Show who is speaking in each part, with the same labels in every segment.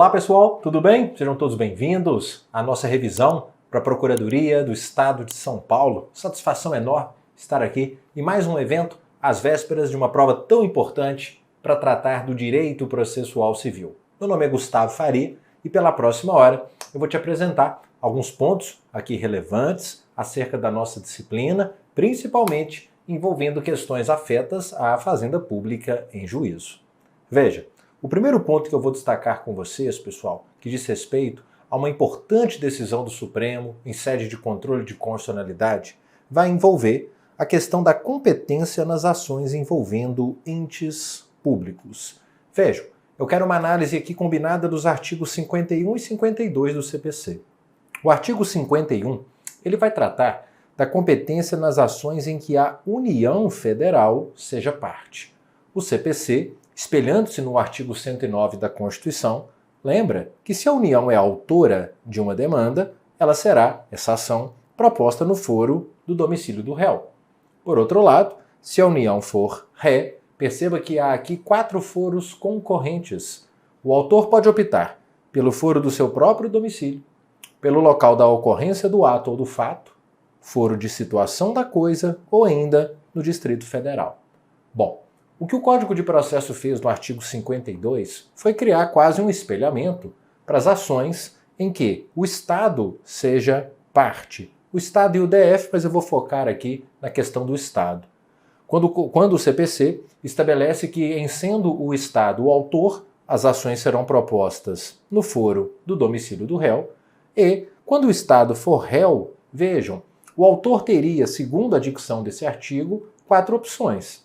Speaker 1: Olá pessoal, tudo bem? Sejam todos bem-vindos à nossa revisão para a Procuradoria do Estado de São Paulo. Satisfação enorme estar aqui em mais um evento às vésperas de uma prova tão importante para tratar do direito processual civil. Meu nome é Gustavo Faria e pela próxima hora eu vou te apresentar alguns pontos aqui relevantes acerca da nossa disciplina, principalmente envolvendo questões afetas à fazenda pública em juízo. Veja, o primeiro ponto que eu vou destacar com vocês, pessoal, que diz respeito a uma importante decisão do Supremo em sede de controle de constitucionalidade, vai envolver a questão da competência nas ações envolvendo entes públicos. Vejam, eu quero uma análise aqui combinada dos artigos 51 e 52 do CPC. O artigo 51, ele vai tratar da competência nas ações em que a União Federal seja parte. O CPC, espelhando-se no artigo 109 da Constituição, lembra que se a União é autora de uma demanda, ela será, essa ação, proposta no foro do domicílio do réu. Por outro lado, se a União for ré, perceba que há aqui 4 foros concorrentes. O autor pode optar pelo foro do seu próprio domicílio, pelo local da ocorrência do ato ou do fato, foro de situação da coisa ou ainda no Distrito Federal. Bom, o que o Código de Processo fez no artigo 52 foi criar quase um espelhamento para as ações em que o Estado seja parte. O Estado e o DF, mas eu vou focar aqui na questão do Estado. Quando o CPC estabelece que, em sendo o Estado o autor, as ações serão propostas no foro do domicílio do réu, e, quando o Estado for réu, vejam, o autor teria, segundo a dicção desse artigo, 4 opções.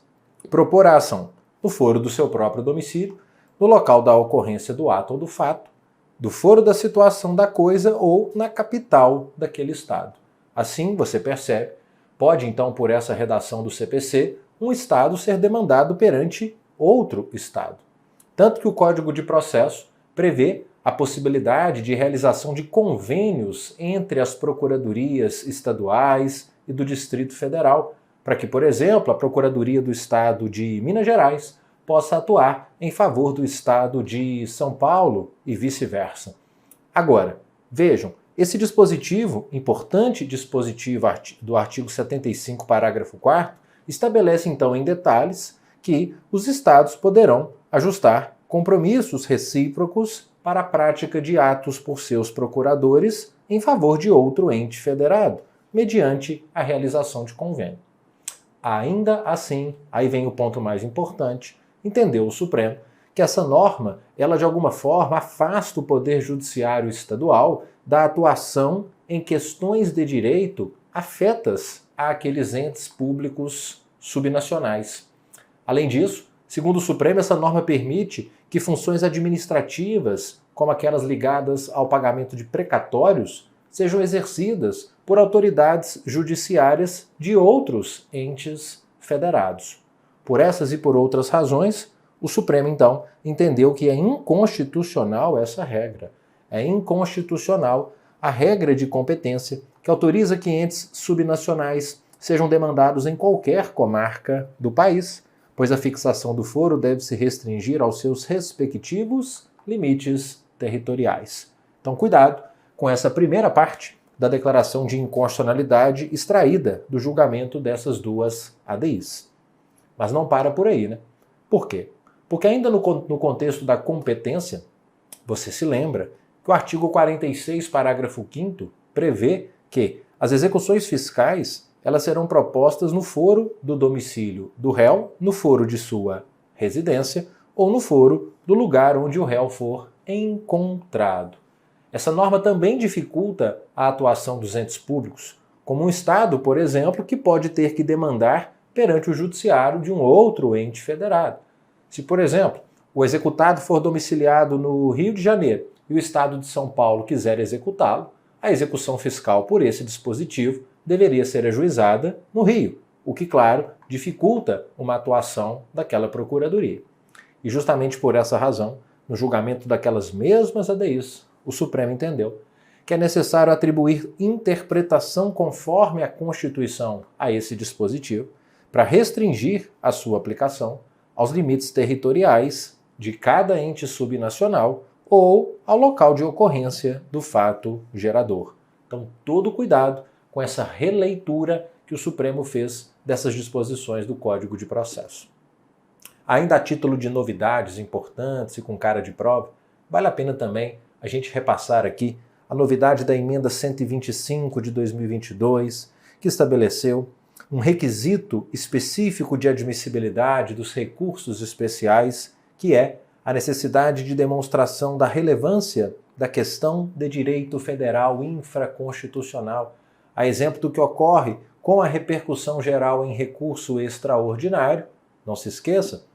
Speaker 1: Propor a ação no foro do seu próprio domicílio, no local da ocorrência do ato ou do fato, do foro da situação da coisa ou na capital daquele Estado. Assim, você percebe, pode então, por essa redação do CPC, um Estado ser demandado perante outro Estado. Tanto que o Código de Processo prevê a possibilidade de realização de convênios entre as procuradorias estaduais e do Distrito Federal, para que, por exemplo, a Procuradoria do Estado de Minas Gerais possa atuar em favor do Estado de São Paulo e vice-versa. Agora, vejam, esse dispositivo, importante dispositivo do artigo 75, parágrafo 4º, estabelece então em detalhes que os Estados poderão ajustar compromissos recíprocos para a prática de atos por seus procuradores em favor de outro ente federado, mediante a realização de convênio. Ainda assim, aí vem o ponto mais importante, entendeu o Supremo que essa norma, ela de alguma forma afasta o Poder Judiciário Estadual da atuação em questões de direito afetas àqueles entes públicos subnacionais. Além disso, segundo o Supremo, essa norma permite que funções administrativas, como aquelas ligadas ao pagamento de precatórios, sejam exercidas por autoridades judiciárias de outros entes federados. Por essas e por outras razões, o Supremo, então, entendeu que é inconstitucional essa regra. É inconstitucional a regra de competência que autoriza que entes subnacionais sejam demandados em qualquer comarca do país, pois a fixação do foro deve se restringir aos seus respectivos limites territoriais. Então, cuidado com essa primeira parte da declaração de inconstitucionalidade extraída do julgamento dessas duas ADIs. Mas não para por aí, né? Por quê? Porque ainda no contexto da competência, você se lembra que o artigo 46, parágrafo 5º, prevê que as execuções fiscais elas serão propostas no foro do domicílio do réu, no foro de sua residência ou no foro do lugar onde o réu for encontrado. Essa norma também dificulta a atuação dos entes públicos, como um Estado, por exemplo, que pode ter que demandar perante o judiciário de um outro ente federado. Se, por exemplo, o executado for domiciliado no Rio de Janeiro e o Estado de São Paulo quiser executá-lo, a execução fiscal por esse dispositivo deveria ser ajuizada no Rio, o que, claro, dificulta uma atuação daquela procuradoria. E justamente por essa razão, no julgamento daquelas mesmas ADIs, o Supremo entendeu que é necessário atribuir interpretação conforme a Constituição a esse dispositivo para restringir a sua aplicação aos limites territoriais de cada ente subnacional ou ao local de ocorrência do fato gerador. Então, todo cuidado com essa releitura que o Supremo fez dessas disposições do Código de Processo. Ainda a título de novidades importantes e com cara de prova, vale a pena também a gente repassar aqui a novidade da Emenda 125 de 2022, que estabeleceu um requisito específico de admissibilidade dos recursos especiais, que é a necessidade de demonstração da relevância da questão de direito federal infraconstitucional, a exemplo do que ocorre com a repercussão geral em recurso extraordinário. Não se esqueça,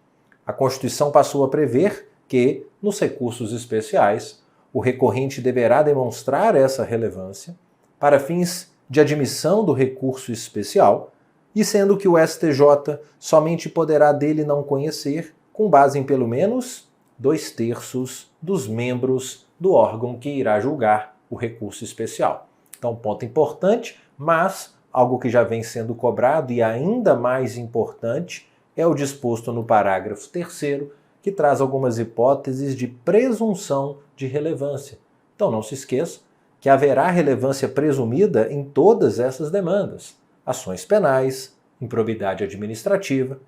Speaker 1: a Constituição passou a prever que, nos recursos especiais, o recorrente deverá demonstrar essa relevância para fins de admissão do recurso especial, e sendo que o STJ somente poderá dele não conhecer com base em pelo menos 2/3 dos membros do órgão que irá julgar o recurso especial. Então, ponto importante, mas algo que já vem sendo cobrado e ainda mais importante é o disposto no parágrafo 3º, que traz algumas hipóteses de presunção de relevância. Então não se esqueça que haverá relevância presumida em todas essas demandas: ações penais, improbidade administrativa,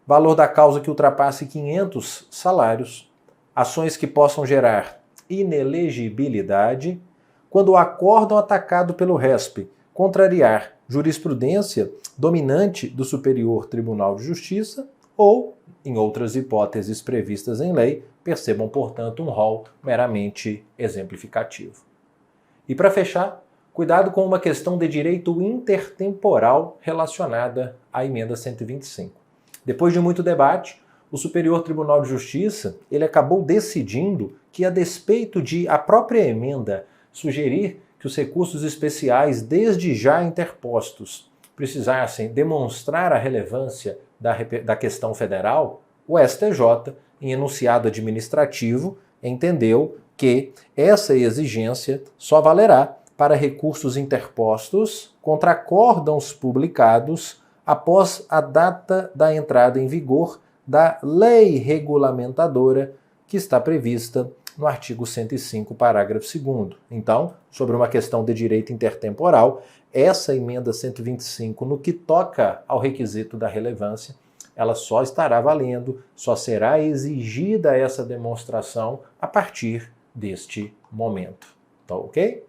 Speaker 1: valor da causa que ultrapasse 500 salários, ações que possam gerar inelegibilidade, quando o acórdão atacado pelo RESP contrariar jurisprudência dominante do Superior Tribunal de Justiça ou, em outras hipóteses previstas em lei, percebam, portanto, um rol meramente exemplificativo. E para fechar, cuidado com uma questão de direito intertemporal relacionada à Emenda 125. Depois de muito debate, o Superior Tribunal de Justiça ele acabou decidindo que, a despeito de a própria emenda sugerir que os recursos especiais desde já interpostos precisassem demonstrar a relevância da questão federal, o STJ, em enunciado administrativo, entendeu que essa exigência só valerá para recursos interpostos contra acórdãos publicados após a data da entrada em vigor da lei regulamentadora que está prevista no artigo 105, parágrafo 2º. Então, sobre uma questão de direito intertemporal, essa emenda 125, no que toca ao requisito da relevância, ela só estará valendo, só será exigida essa demonstração a partir deste momento. Tá ok?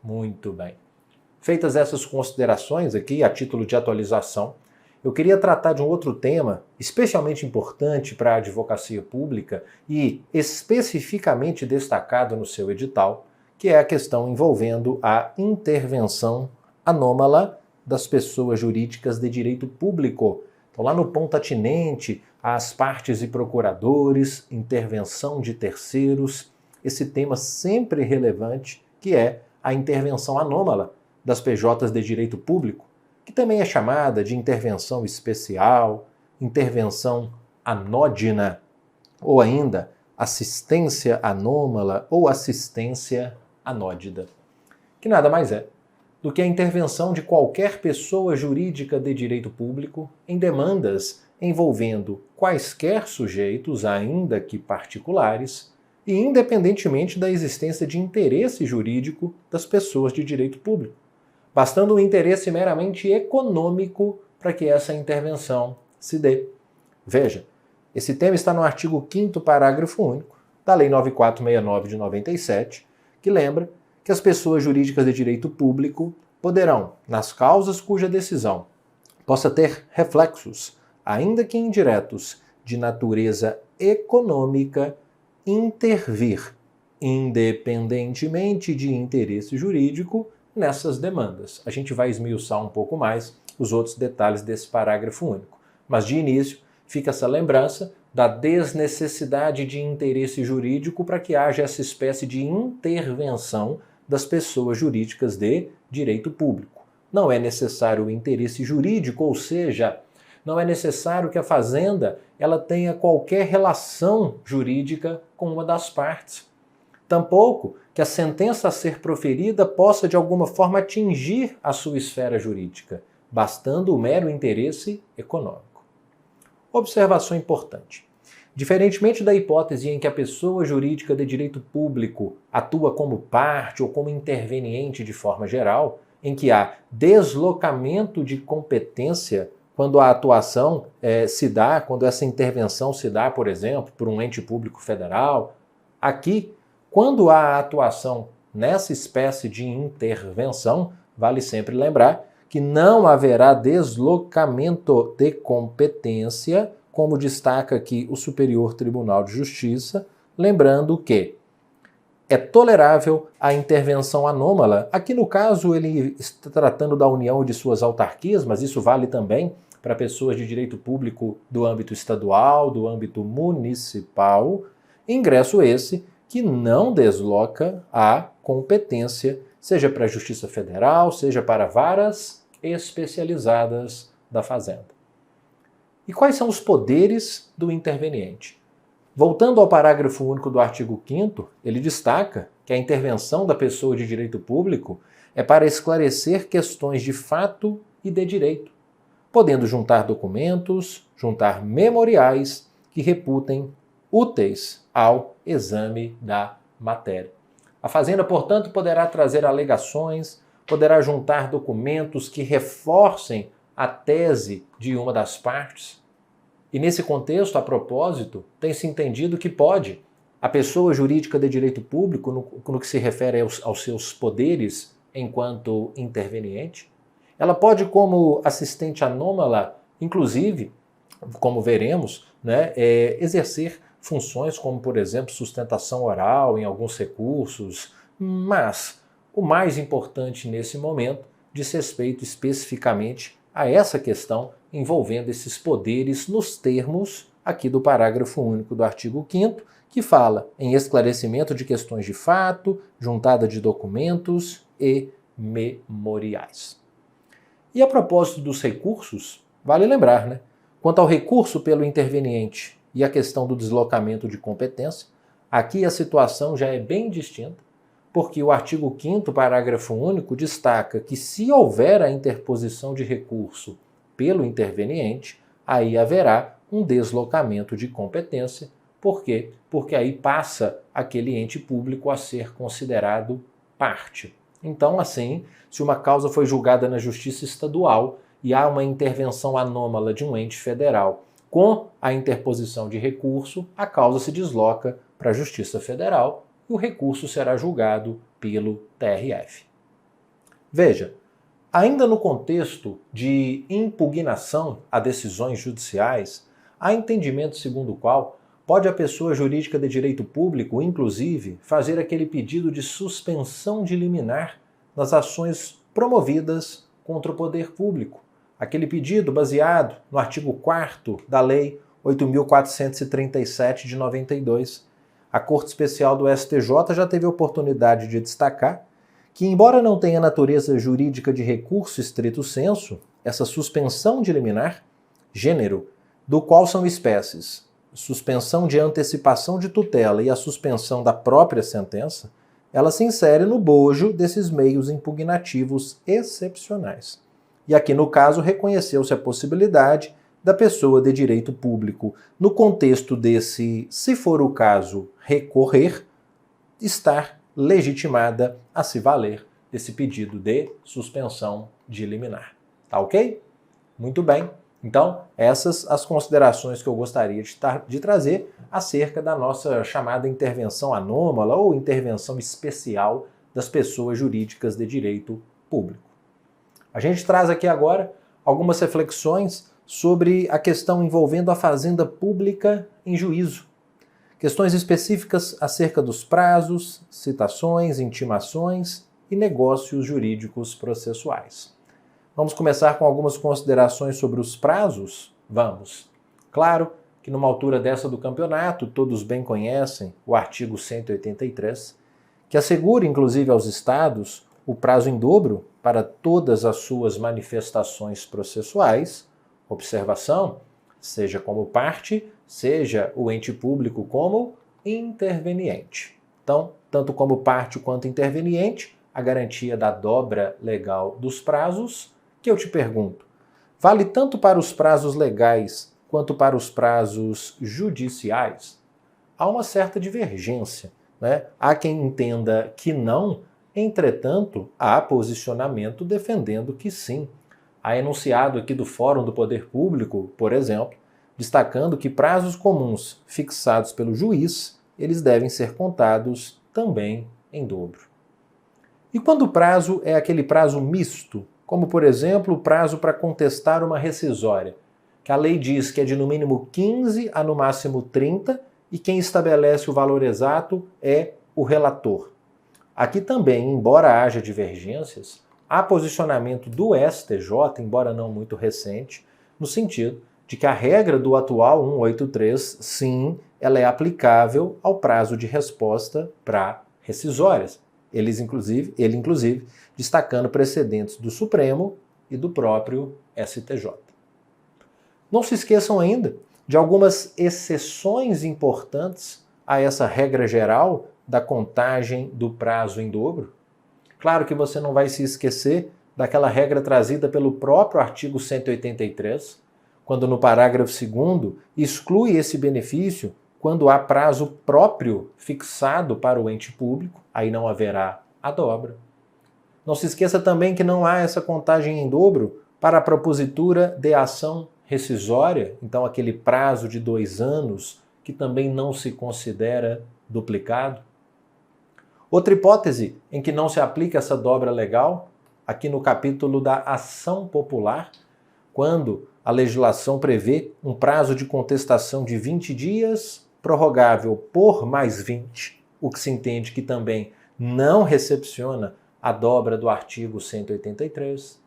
Speaker 1: Muito bem. Feitas essas considerações aqui, a título de atualização, eu queria tratar de um outro tema especialmente importante para a advocacia pública e especificamente destacado no seu edital, que é a questão envolvendo a intervenção anômala das pessoas jurídicas de direito público. Então, lá no ponto atinente às partes e procuradores, intervenção de terceiros, esse tema sempre relevante, que é a intervenção anômala das PJs de direito público, que também é chamada de intervenção especial, intervenção anódina, ou ainda assistência anômala ou assistência anódida, que nada mais é do que a intervenção de qualquer pessoa jurídica de direito público em demandas envolvendo quaisquer sujeitos, ainda que particulares, e independentemente da existência de interesse jurídico das pessoas de direito público, bastando um interesse meramente econômico para que essa intervenção se dê. Veja, esse tema está no artigo 5º, parágrafo único da Lei 9469 de 97, que lembra que as pessoas jurídicas de direito público poderão, nas causas cuja decisão possa ter reflexos, ainda que indiretos, de natureza econômica, intervir, independentemente de interesse jurídico, nessas demandas. A gente vai esmiuçar um pouco mais os outros detalhes desse parágrafo único. Mas, de início, fica essa lembrança da desnecessidade de interesse jurídico para que haja essa espécie de intervenção das pessoas jurídicas de direito público. Não é necessário o interesse jurídico, ou seja, não é necessário que a Fazenda ela tenha qualquer relação jurídica com uma das partes. Tampouco que a sentença a ser proferida possa de alguma forma atingir a sua esfera jurídica, bastando o mero interesse econômico. Observação importante. Diferentemente da hipótese em que a pessoa jurídica de direito público atua como parte ou como interveniente de forma geral, em que há deslocamento de competência quando a atuação se dá, quando essa intervenção se dá, por exemplo, por um ente público federal. Aqui, quando há atuação nessa espécie de intervenção, vale sempre lembrar que não haverá deslocamento de competência, como destaca aqui o Superior Tribunal de Justiça, lembrando que é tolerável a intervenção anômala. Aqui no caso ele está tratando da União e de suas autarquias, mas isso vale também para pessoas de direito público do âmbito estadual, do âmbito municipal. Ingresso esse que não desloca a competência, seja para a Justiça Federal, seja para varas especializadas da Fazenda. E quais são os poderes do interveniente? Voltando ao parágrafo único do artigo 5º, ele destaca que a intervenção da pessoa de direito público é para esclarecer questões de fato e de direito, podendo juntar documentos, juntar memoriais que reputem úteis ao exame da matéria. A Fazenda, portanto, poderá trazer alegações, poderá juntar documentos que reforcem a tese de uma das partes. E nesse contexto, a propósito, tem-se entendido que pode a pessoa jurídica de direito público, no que se refere aos seus poderes enquanto interveniente, ela pode, como assistente anômala, inclusive, como veremos, exercer funções como, por exemplo, sustentação oral em alguns recursos, mas o mais importante nesse momento diz respeito especificamente a essa questão envolvendo esses poderes nos termos aqui do parágrafo único do artigo 5º, que fala em esclarecimento de questões de fato, juntada de documentos e memoriais. E a propósito dos recursos, vale lembrar, quanto ao recurso pelo interveniente e a questão do deslocamento de competência, aqui a situação já é bem distinta, porque o artigo 5º, parágrafo único, destaca que se houver a interposição de recurso pelo interveniente, aí haverá um deslocamento de competência. Por quê? Porque aí passa aquele ente público a ser considerado parte. Então, assim, se uma causa foi julgada na Justiça Estadual e há uma intervenção anômala de um ente federal com a interposição de recurso, a causa se desloca para a Justiça Federal e o recurso será julgado pelo TRF. Veja, ainda no contexto de impugnação a decisões judiciais, há entendimento segundo o qual pode a pessoa jurídica de direito público, inclusive, fazer aquele pedido de suspensão de liminar nas ações promovidas contra o poder público. Aquele pedido baseado no artigo 4º da Lei 8.437 de 92. A Corte Especial do STJ já teve a oportunidade de destacar que, embora não tenha natureza jurídica de recurso estrito sensu, essa suspensão de liminar, gênero, do qual são espécies suspensão de antecipação de tutela e a suspensão da própria sentença, ela se insere no bojo desses meios impugnativos excepcionais. E aqui, no caso, reconheceu-se a possibilidade da pessoa de direito público, no contexto desse, se for o caso, recorrer, estar legitimada a se valer desse pedido de suspensão de liminar. Tá ok? Muito bem. Então, essas as considerações que eu gostaria de trazer acerca da nossa chamada intervenção anômala ou intervenção especial das pessoas jurídicas de direito público. A gente traz aqui agora algumas reflexões sobre a questão envolvendo a fazenda pública em juízo. Questões específicas acerca dos prazos, citações, intimações e negócios jurídicos processuais. Vamos começar com algumas considerações sobre os prazos? Vamos. Claro que numa altura dessa do campeonato, todos bem conhecem o artigo 183, que assegura inclusive aos estados o prazo em dobro para todas as suas manifestações processuais. Observação, seja como parte, seja o ente público como interveniente. Então, tanto como parte quanto interveniente, a garantia da dobra legal dos prazos, que eu te pergunto, vale tanto para os prazos legais quanto para os prazos judiciais, há uma certa divergência, né? Há quem entenda que não, entretanto, há posicionamento defendendo que sim. Há enunciado aqui do Fórum do Poder Público, por exemplo, destacando que prazos comuns fixados pelo juiz, eles devem ser contados também em dobro. E quando o prazo é aquele prazo misto, como por exemplo o prazo para contestar uma rescisória, que a lei diz que é de no mínimo 15 a no máximo 30 e quem estabelece o valor exato é o relator. Aqui também, embora haja divergências, há posicionamento do STJ, embora não muito recente, no sentido de que a regra do atual 183, sim, ela é aplicável ao prazo de resposta para rescisórias. Ele, inclusive, destacando precedentes do Supremo e do próprio STJ. Não se esqueçam ainda de algumas exceções importantes a essa regra geral da contagem do prazo em dobro. Claro que você não vai se esquecer daquela regra trazida pelo próprio artigo 183, quando no parágrafo 2º exclui esse benefício quando há prazo próprio fixado para o ente público, aí não haverá a dobra. Não se esqueça também que não há essa contagem em dobro para a propositura de ação rescisória, então aquele prazo de 2 anos que também não se considera duplicado. Outra hipótese em que não se aplica essa dobra legal, aqui no capítulo da ação popular, quando a legislação prevê um prazo de contestação de 20 dias, prorrogável por mais 20, o que se entende que também não recepciona a dobra do artigo 183.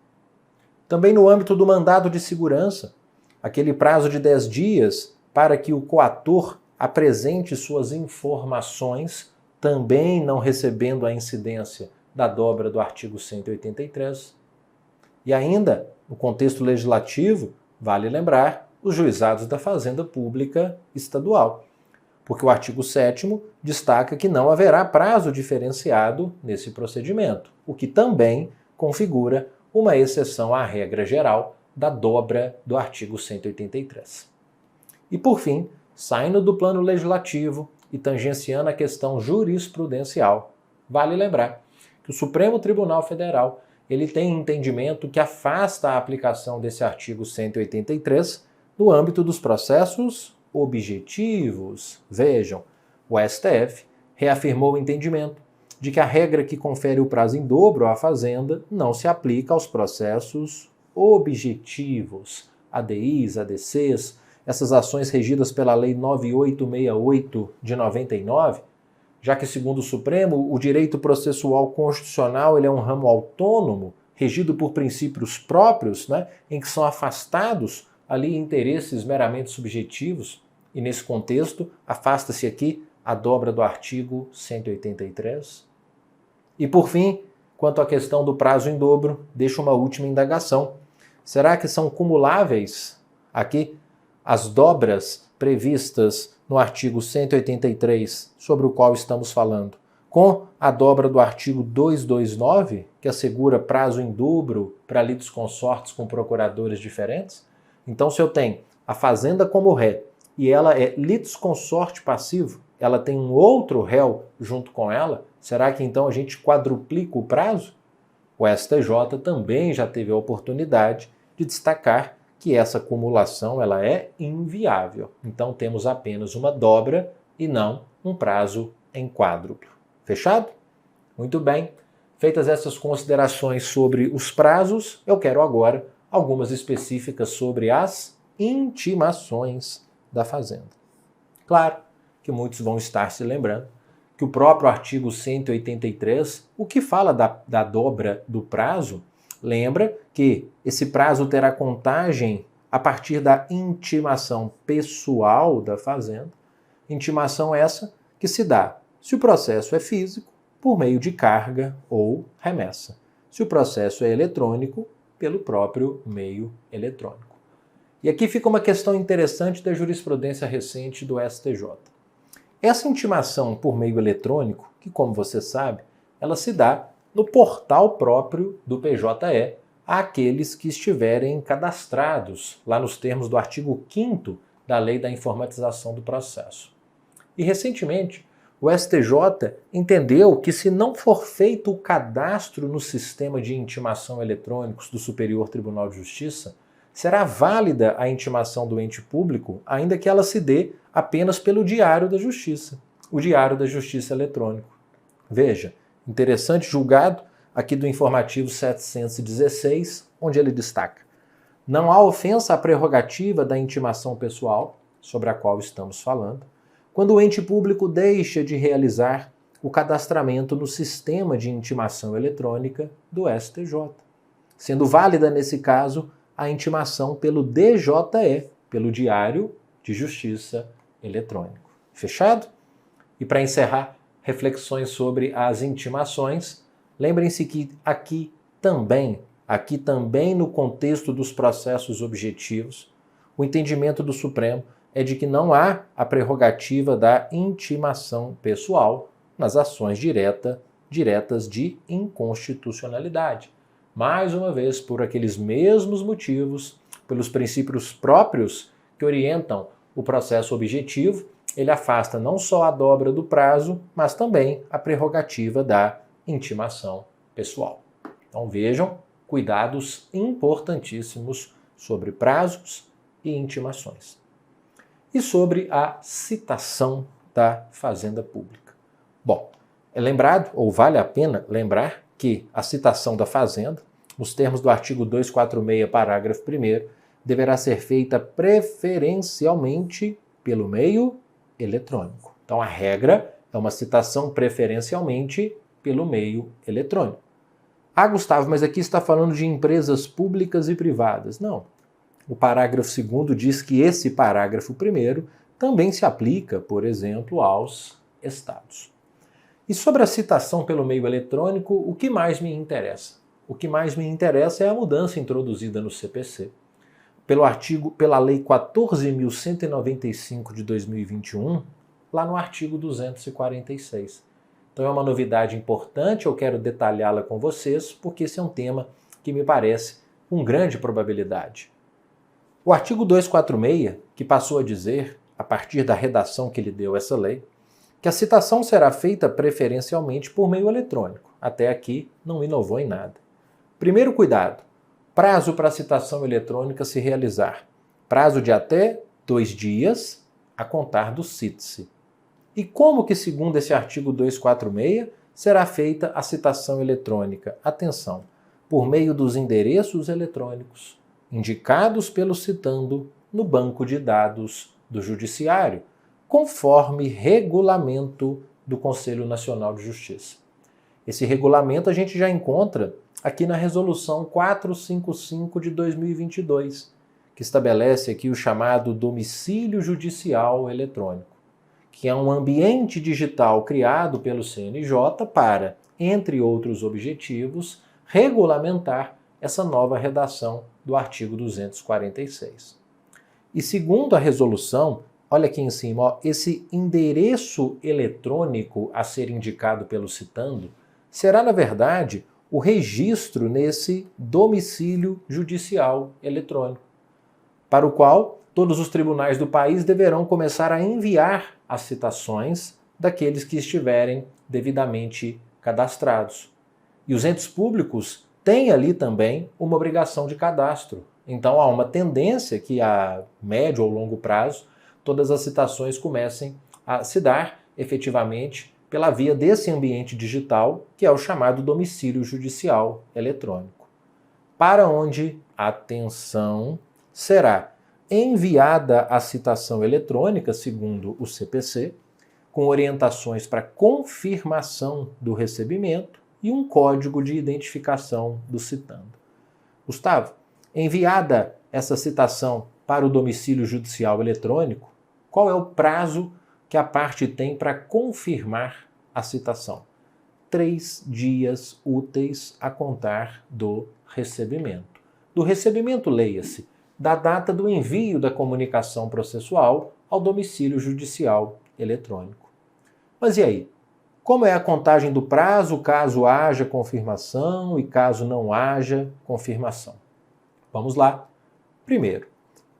Speaker 1: Também no âmbito do mandado de segurança, aquele prazo de 10 dias para que o coator apresente suas informações, também não recebendo a incidência da dobra do artigo 183. E ainda, no contexto legislativo, vale lembrar os juizados da Fazenda Pública Estadual, porque o artigo 7º destaca que não haverá prazo diferenciado nesse procedimento, o que também configura uma exceção à regra geral da dobra do artigo 183. E por fim, saindo do plano legislativo e tangenciando a questão jurisprudencial, vale lembrar que o Supremo Tribunal Federal ele tem entendimento que afasta a aplicação desse artigo 183 no âmbito dos processos objetivos. Vejam, o STF reafirmou o entendimento de que a regra que confere o prazo em dobro à Fazenda não se aplica aos processos objetivos, ADIs, ADCs, essas ações regidas pela Lei 9868 de 99, já que, segundo o Supremo, o direito processual constitucional ele é um ramo autônomo, regido por princípios próprios, né, em que são afastados ali interesses meramente subjetivos, e nesse contexto afasta-se aqui a dobra do artigo 183. E por fim, quanto à questão do prazo em dobro, deixo uma última indagação. Será que são cumuláveis aqui as dobras previstas no artigo 183, sobre o qual estamos falando, com a dobra do artigo 229, que assegura prazo em dobro para litisconsortes com procuradores diferentes? Então, se eu tenho a Fazenda como ré e ela é litisconsorte passivo, ela tem um outro réu junto com ela, será que então a gente quadruplica o prazo? O STJ também já teve a oportunidade de destacar que essa cumulação ela é inviável. Então temos apenas uma dobra e não um prazo em quádruplo. Fechado? Muito bem. Feitas essas considerações sobre os prazos, eu quero agora algumas específicas sobre as intimações da Fazenda. Claro que muitos vão estar se lembrando que o próprio artigo 183, o que fala da dobra do prazo, lembra que esse prazo terá contagem a partir da intimação pessoal da Fazenda, intimação essa que se dá se o processo é físico, por meio de carga ou remessa. Se o processo é eletrônico, pelo próprio meio eletrônico. E aqui fica uma questão interessante da jurisprudência recente do STJ. Essa intimação por meio eletrônico, que como você sabe, ela se dá no portal próprio do PJE, àqueles que estiverem cadastrados, lá nos termos do artigo 5º da Lei da Informatização do Processo. E recentemente, o STJ entendeu que se não for feito o cadastro no sistema de intimação eletrônicos do Superior Tribunal de Justiça, será válida a intimação do ente público, ainda que ela se dê apenas pelo Diário da Justiça, o Diário da Justiça eletrônico. Veja, interessante julgado aqui do informativo 716, onde ele destaca: não há ofensa à prerrogativa da intimação pessoal, sobre a qual estamos falando, quando o ente público deixa de realizar o cadastramento no sistema de intimação eletrônica do STJ, sendo válida, nesse caso, a intimação pelo DJE, pelo Diário de Justiça Eletrônico. Fechado? E para encerrar, reflexões sobre as intimações, lembrem-se que aqui também no contexto dos processos objetivos, o entendimento do Supremo é de que não há a prerrogativa da intimação pessoal nas ações diretas de inconstitucionalidade. Mais uma vez, por aqueles mesmos motivos, pelos princípios próprios que orientam o processo objetivo, ele afasta não só a dobra do prazo, mas também a prerrogativa da intimação pessoal. Então vejam, cuidados importantíssimos sobre prazos e intimações. E sobre a citação da Fazenda Pública. Bom, é lembrado, ou vale a pena lembrar, que a citação da Fazenda, nos termos do artigo 246, parágrafo 1º, deverá ser feita preferencialmente pelo meio eletrônico. Então a regra é uma citação preferencialmente pelo meio eletrônico. Ah, Gustavo, mas aqui está falando de empresas públicas e privadas. Não. O parágrafo 2º diz que esse parágrafo 1º também se aplica, por exemplo, aos estados. E sobre a citação pelo meio eletrônico, o que mais me interessa? O que mais me interessa é a mudança introduzida no CPC. Pela Lei 14.195 de 2021, lá no artigo 246. Então é uma novidade importante, eu quero detalhá-la com vocês, porque esse é um tema que me parece com grande probabilidade. O artigo 246, que passou a dizer, a partir da redação que lhe deu essa lei, que a citação será feita preferencialmente por meio eletrônico. Até aqui não inovou em nada. Primeiro cuidado, prazo para a citação eletrônica se realizar. Prazo de até 2 dias a contar do cite-se. E como que, segundo esse artigo 246, será feita a citação eletrônica? Atenção, por meio dos endereços eletrônicos indicados pelo citando no banco de dados do Judiciário, conforme regulamento do Conselho Nacional de Justiça. Esse regulamento a gente já encontra aqui na Resolução 455 de 2022, que estabelece aqui o chamado domicílio judicial eletrônico, que é um ambiente digital criado pelo CNJ para, entre outros objetivos, regulamentar essa nova redação do artigo 246. E segundo a resolução, olha aqui em cima, ó, esse endereço eletrônico a ser indicado pelo citando será, na verdade, o registro nesse domicílio judicial eletrônico, para o qual todos os tribunais do país deverão começar a enviar as citações daqueles que estiverem devidamente cadastrados. E os entes públicos têm ali também uma obrigação de cadastro. Então há uma tendência que a médio ou longo prazo todas as citações comecem a se dar efetivamente pela via desse ambiente digital, que é o chamado domicílio judicial eletrônico. Para onde, atenção, será enviada a citação eletrônica, segundo o CPC, com orientações para confirmação do recebimento e um código de identificação do citando. Gustavo, enviada essa citação para o domicílio judicial eletrônico, qual é o prazo que a parte tem para confirmar a citação? 3 dias úteis a contar do recebimento. Do recebimento, leia-se, da data do envio da comunicação processual ao domicílio judicial eletrônico. Mas e aí? Como é a contagem do prazo, caso haja confirmação e caso não haja confirmação? Vamos lá. Primeiro,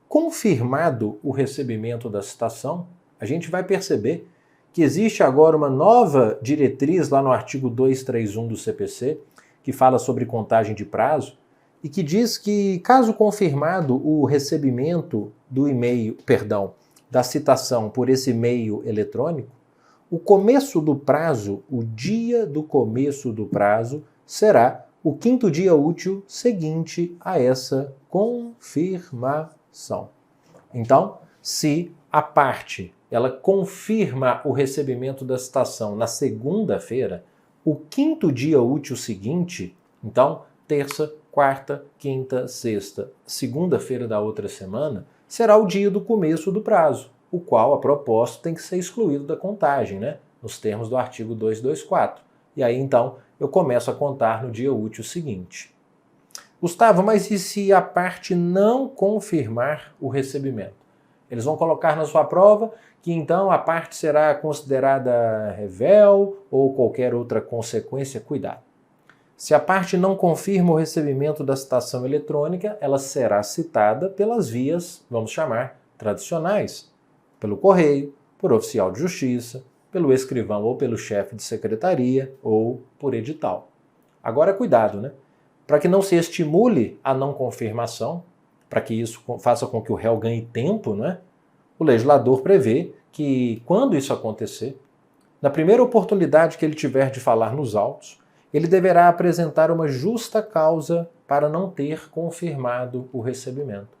Speaker 1: confirmado o recebimento da citação, a gente vai perceber que existe agora uma nova diretriz lá no artigo 231 do CPC, que fala sobre contagem de prazo, e que diz que, caso confirmado o recebimento do e-mail, da citação por esse e-mail eletrônico, o começo do prazo, o dia do começo do prazo, será o 5º dia útil seguinte a essa confirmação. Então, se a parte ela confirma o recebimento da citação na segunda-feira, o 5º dia útil seguinte, então, terça, quarta, quinta, sexta, segunda-feira da outra semana, será o dia do começo do prazo, o qual, a propósito, tem que ser excluído da contagem, né? Nos termos do artigo 224. E aí, então, eu começo a contar no dia útil seguinte. Gustavo, mas e se a parte não confirmar o recebimento? Eles vão colocar na sua prova que, então, a parte será considerada revel ou qualquer outra consequência. Cuidado. Se a parte não confirma o recebimento da citação eletrônica, ela será citada pelas vias, vamos chamar, tradicionais. Pelo correio, por oficial de justiça, pelo escrivão ou pelo chefe de secretaria ou por edital. Agora, cuidado, né? Para que não se estimule a não confirmação, para que isso faça com que o réu ganhe tempo, né? O legislador prevê que, quando isso acontecer, na primeira oportunidade que ele tiver de falar nos autos, ele deverá apresentar uma justa causa para não ter confirmado o recebimento.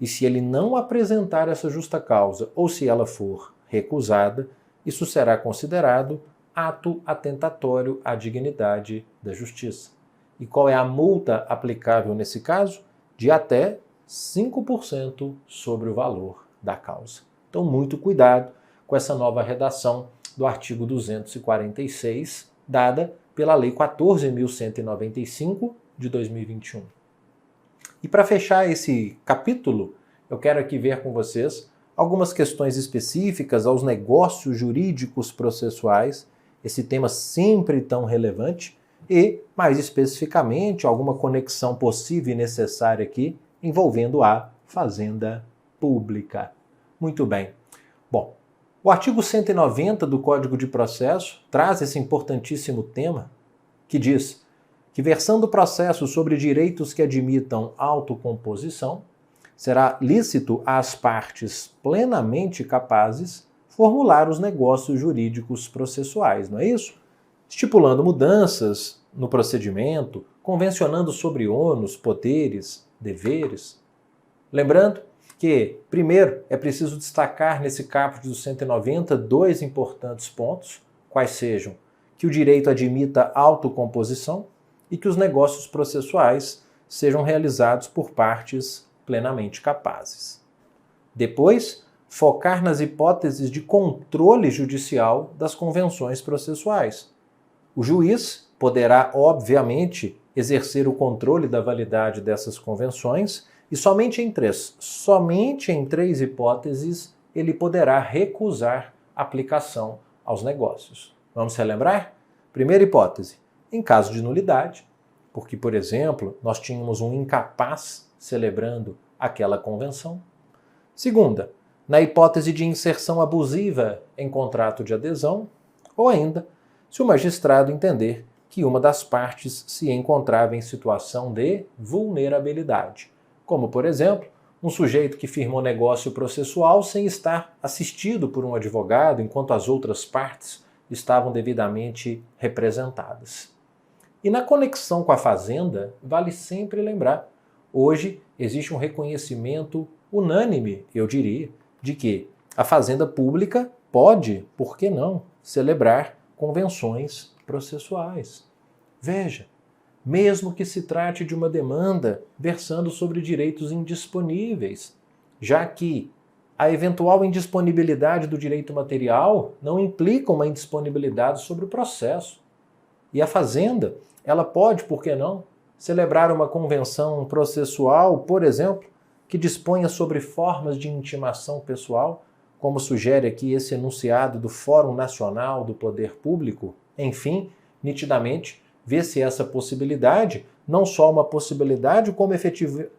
Speaker 1: E se ele não apresentar essa justa causa, ou se ela for recusada, isso será considerado ato atentatório à dignidade da justiça. E qual é a multa aplicável nesse caso? De até 5% sobre o valor da causa. Então, muito cuidado com essa nova redação do artigo 246, dada pela Lei 14.195 de 2021. E para fechar esse capítulo, eu quero aqui ver com vocês algumas questões específicas aos negócios jurídicos processuais, esse tema sempre tão relevante, e, mais especificamente, alguma conexão possível e necessária aqui envolvendo a fazenda pública. Muito bem. Bom, o artigo 190 do Código de Processo traz esse importantíssimo tema que diz que, versando o processo sobre direitos que admitam autocomposição, será lícito às partes plenamente capazes formular os negócios jurídicos processuais, não é isso? Estipulando mudanças no procedimento, convencionando sobre ônus, poderes, deveres. Lembrando que, primeiro, é preciso destacar nesse caput do 190 dois importantes pontos, quais sejam que o direito admita autocomposição e que os negócios processuais sejam realizados por partes plenamente capazes. Depois, focar nas hipóteses de controle judicial das convenções processuais. O juiz poderá, obviamente, exercer o controle da validade dessas convenções e somente em três hipóteses ele poderá recusar aplicação aos negócios. Vamos relembrar? Primeira hipótese, em caso de nulidade, porque, por exemplo, nós tínhamos um incapaz celebrando aquela convenção. Segunda, na hipótese de inserção abusiva em contrato de adesão, ou ainda, se o magistrado entender que uma das partes se encontrava em situação de vulnerabilidade, como, por exemplo, um sujeito que firmou negócio processual sem estar assistido por um advogado, enquanto as outras partes estavam devidamente representadas. E na conexão com a fazenda, vale sempre lembrar, hoje existe um reconhecimento unânime, eu diria, de que a fazenda pública pode, por que não, celebrar convenções processuais. Veja, mesmo que se trate de uma demanda versando sobre direitos indisponíveis, já que a eventual indisponibilidade do direito material não implica uma indisponibilidade sobre o processo. E a fazenda, ela pode, por que não, celebrar uma convenção processual, por exemplo, que disponha sobre formas de intimação pessoal, como sugere aqui esse enunciado do Fórum Nacional do Poder Público. Enfim, nitidamente, vê-se essa possibilidade, não só uma possibilidade, como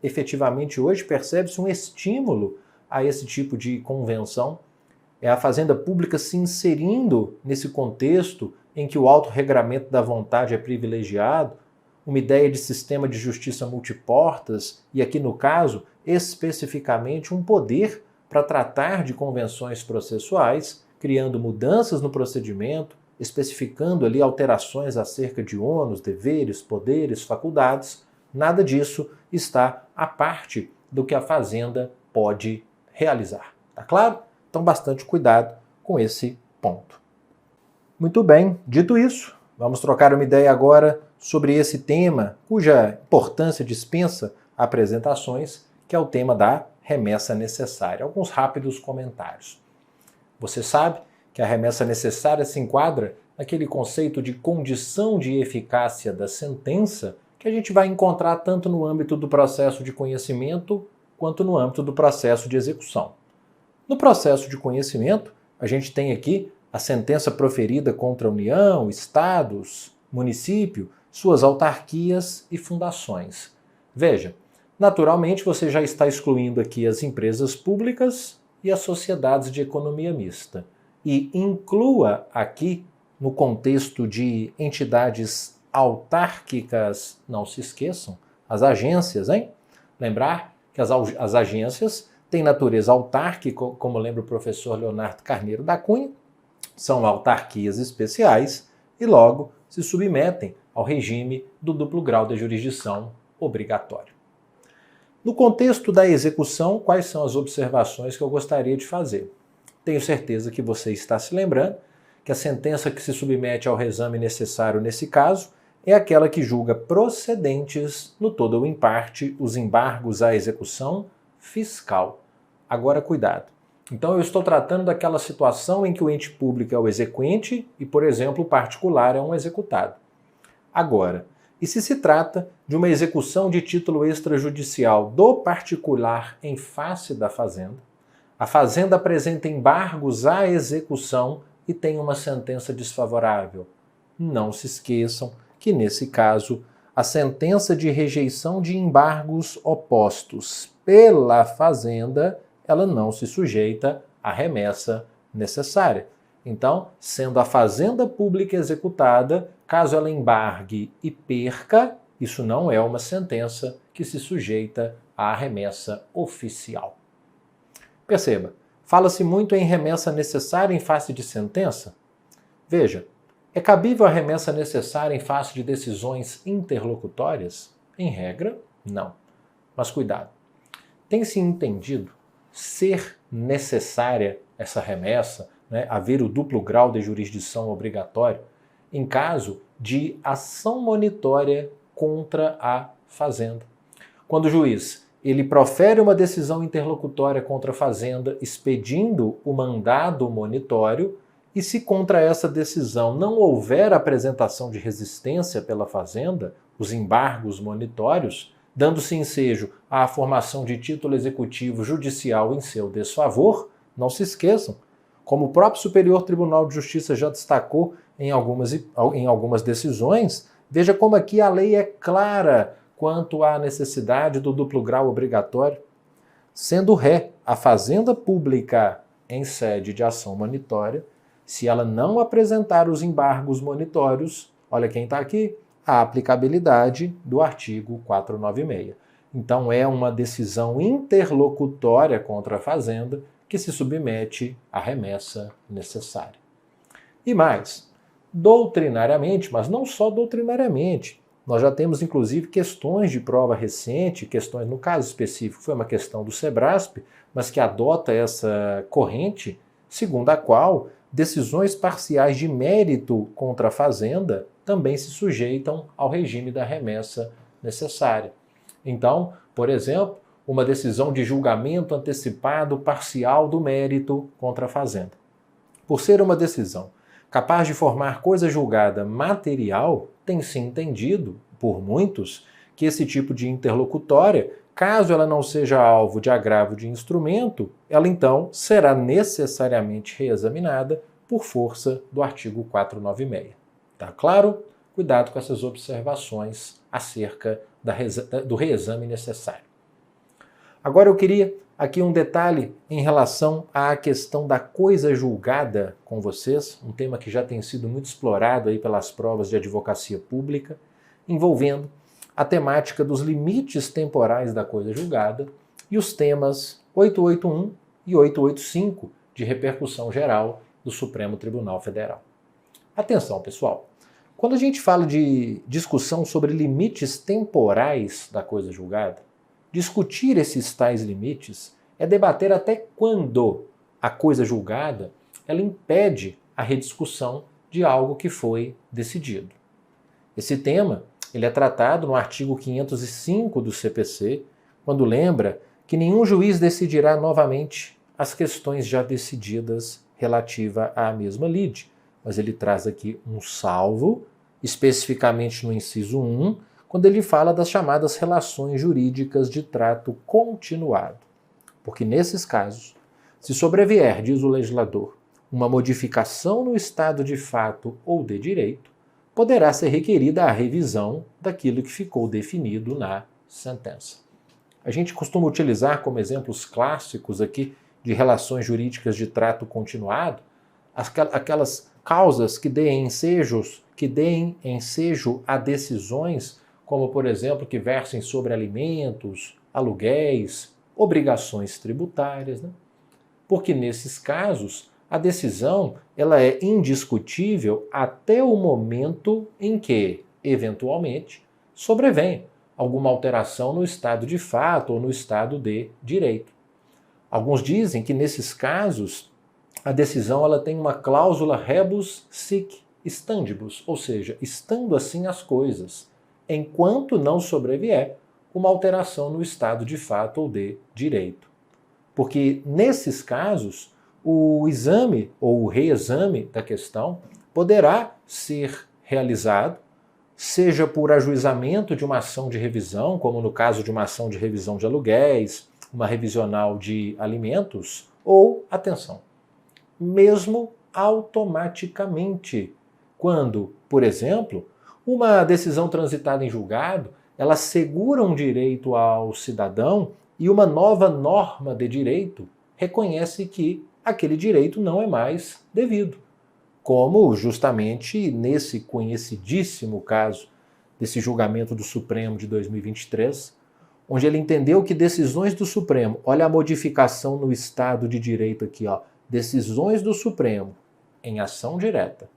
Speaker 1: efetivamente hoje percebe-se um estímulo a esse tipo de convenção. É a Fazenda Pública se inserindo nesse contexto em que o autorregramento da vontade é privilegiado, uma ideia de sistema de justiça multiportas e aqui no caso, especificamente um poder para tratar de convenções processuais, criando mudanças no procedimento, especificando ali alterações acerca de ônus, deveres, poderes, faculdades. Nada disso está à parte do que a Fazenda pode realizar. Tá claro? Então, bastante cuidado com esse ponto. Muito bem, dito isso, vamos trocar uma ideia agora sobre esse tema, cuja importância dispensa apresentações, que é o tema da remessa necessária. Alguns rápidos comentários. Você sabe que a remessa necessária se enquadra naquele conceito de condição de eficácia da sentença que a gente vai encontrar tanto no âmbito do processo de conhecimento quanto no âmbito do processo de execução. No processo de conhecimento, a gente tem aqui a sentença proferida contra a União, estados, município, suas autarquias e fundações. Veja, naturalmente você já está excluindo aqui as empresas públicas e as sociedades de economia mista. E inclua aqui, no contexto de entidades autárquicas, não se esqueçam, as agências, hein? Lembrar que as agências têm natureza autárquica, como lembra o professor Leonardo Carneiro da Cunha, são autarquias especiais e logo se submetem ao regime do duplo grau de jurisdição obrigatório. No contexto da execução, quais são as observações que eu gostaria de fazer? Tenho certeza que você está se lembrando que a sentença que se submete ao reexame necessário nesse caso é aquela que julga procedentes, no todo ou em parte, os embargos à execução fiscal. Agora, cuidado. Então, eu estou tratando daquela situação em que o ente público é o exequente e, por exemplo, o particular é um executado. Agora, e se trata de uma execução de título extrajudicial do particular em face da Fazenda, a Fazenda apresenta embargos à execução e tem uma sentença desfavorável. Não se esqueçam que, nesse caso, a sentença de rejeição de embargos opostos pela Fazenda, ela não se sujeita à remessa necessária. Então, sendo a Fazenda Pública executada, caso ela embargue e perca, isso não é uma sentença que se sujeita à remessa oficial. Perceba, fala-se muito em remessa necessária em face de sentença. Veja, é cabível a remessa necessária em face de decisões interlocutórias? Em regra, não. Mas cuidado, tem-se entendido ser necessária essa remessa, haver o duplo grau de jurisdição obrigatório, em caso de ação monitória contra a Fazenda. Quando o juiz ele profere uma decisão interlocutória contra a Fazenda, expedindo o mandado monitório, e se contra essa decisão não houver apresentação de resistência pela Fazenda, os embargos monitórios, dando-se ensejo à formação de título executivo judicial em seu desfavor, não se esqueçam, como o próprio Superior Tribunal de Justiça já destacou em algumas decisões, veja como aqui a lei é clara quanto à necessidade do duplo grau obrigatório. Sendo ré a Fazenda Pública em sede de ação monitória, se ela não apresentar os embargos monitórios, olha quem está aqui, a aplicabilidade do artigo 496. Então é uma decisão interlocutória contra a Fazenda que se submete à remessa necessária. E mais, doutrinariamente, mas não só doutrinariamente, nós já temos inclusive questões de prova recente, questões, no caso específico foi uma questão do Sebrasp, mas que adota essa corrente, segundo a qual decisões parciais de mérito contra a Fazenda também se sujeitam ao regime da remessa necessária. Então, por exemplo, uma decisão de julgamento antecipado parcial do mérito contra a Fazenda. Por ser uma decisão capaz de formar coisa julgada material, tem-se entendido, por muitos, que esse tipo de interlocutória caso ela não seja alvo de agravo de instrumento, ela então será necessariamente reexaminada por força do artigo 496. Tá claro? Cuidado com essas observações acerca do reexame necessário. Agora eu queria aqui um detalhe em relação à questão da coisa julgada com vocês, um tema que já tem sido muito explorado aí pelas provas de advocacia pública, envolvendo a temática dos limites temporais da coisa julgada e os temas 881 e 885 de repercussão geral do Supremo Tribunal Federal. Atenção, pessoal! Quando a gente fala de discussão sobre limites temporais da coisa julgada, discutir esses tais limites é debater até quando a coisa julgada ela impede a rediscussão de algo que foi decidido. Esse tema ele é tratado no artigo 505 do CPC, quando lembra que nenhum juiz decidirá novamente as questões já decididas relativa à mesma lide, mas ele traz aqui um salvo, especificamente no inciso 1, quando ele fala das chamadas relações jurídicas de trato continuado. Porque nesses casos, se sobrevier, diz o legislador, uma modificação no estado de fato ou de direito, poderá ser requerida a revisão daquilo que ficou definido na sentença. A gente costuma utilizar como exemplos clássicos aqui de relações jurídicas de trato continuado aquelas causas que deem ensejo a decisões, como por exemplo que versem sobre alimentos, aluguéis, obrigações tributárias, né? Porque nesses casos a decisão ela é indiscutível até o momento em que, eventualmente, sobrevém alguma alteração no estado de fato ou no estado de direito. Alguns dizem que nesses casos a decisão ela tem uma cláusula rebus sic stantibus, ou seja, estando assim as coisas, enquanto não sobrevier uma alteração no estado de fato ou de direito. Porque nesses casos o exame ou o reexame da questão poderá ser realizado, seja por ajuizamento de uma ação de revisão, como no caso de uma ação de revisão de aluguéis, uma revisional de alimentos, ou, atenção, mesmo automaticamente, quando, por exemplo, uma decisão transitada em julgado, ela assegura um direito ao cidadão e uma nova norma de direito reconhece que aquele direito não é mais devido. Como justamente nesse conhecidíssimo caso desse julgamento do Supremo de 2023, onde ele entendeu que decisões do Supremo, olha a modificação no Estado de Direito aqui, ó, decisões do Supremo em ação direta